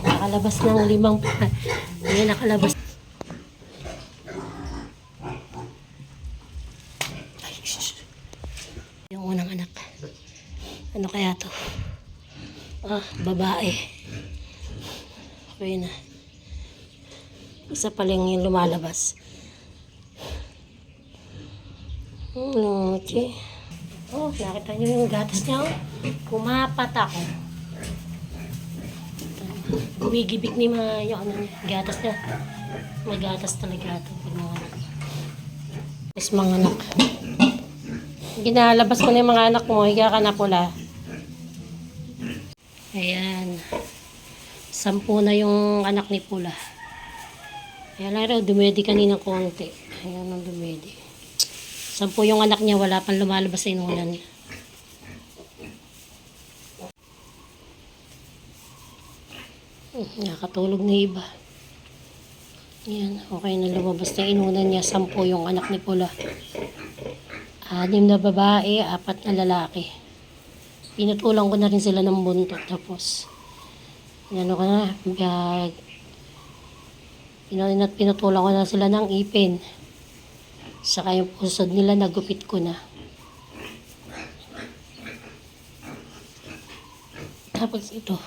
Nakalabas ng 5 pa. Ayan, nakalabas. Ay, yung unang anak. Ano kaya to? Babae. Okay na. Isa pa lang yung lumalabas. Okay. Nakita niyo yung gatas niya. Kumapat ako. Gumigibik ni yung gatas niya. May gatas talaga ito. Mga anak. Yes, mga anak. Ginalabas ko na yung mga anak mo. Higa ka na pula. Ayan. 10 na yung anak ni Pula. Ayan lang raw, dumedi kanina konti. Ayan ang dumedi. 10 yung anak niya, wala pang lumalabas sa inunan niya. Nakatulog na iba. Ayan, okay na lumabas na inunan niya. 10 yung anak ni Pula. 6 na babae, 4 na lalaki. Pinutulang ko na rin sila ng buntot. Tapos, ano ka na, pinutulang ko na sila ng ipin. Saka yung pusod nila, nagupit ko na. Tapos ito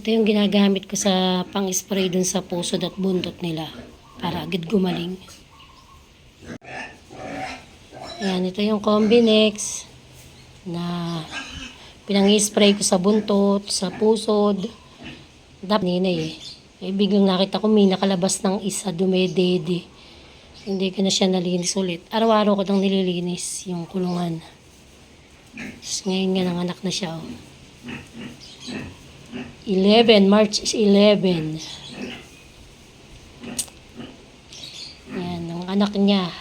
yung ginagamit ko sa pang-spray dun sa pusod at buntot nila. Para agad gumaling. Ayan, ito yung Combinex na pinang-spray ko sa buntot, sa pusod. Dapat ninay biglang nakita ko may nakalabas ng isa dumedede. Hindi ko na siya nalinis ulit. Araw-araw ko nang nililinis yung kulungan. Tapos ngayon nga nanganak na siya. 11, March 11. Yan, ang anak niya.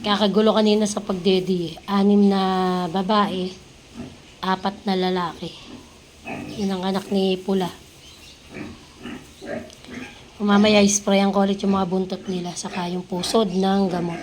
Kakagulo kanina sa pagdede. 6 na babae, 4 na lalaki. Yun ang anak ni Pula. Mamaya isprayan ko ulit yung mga buntot nila saka yung pusod ng gamot.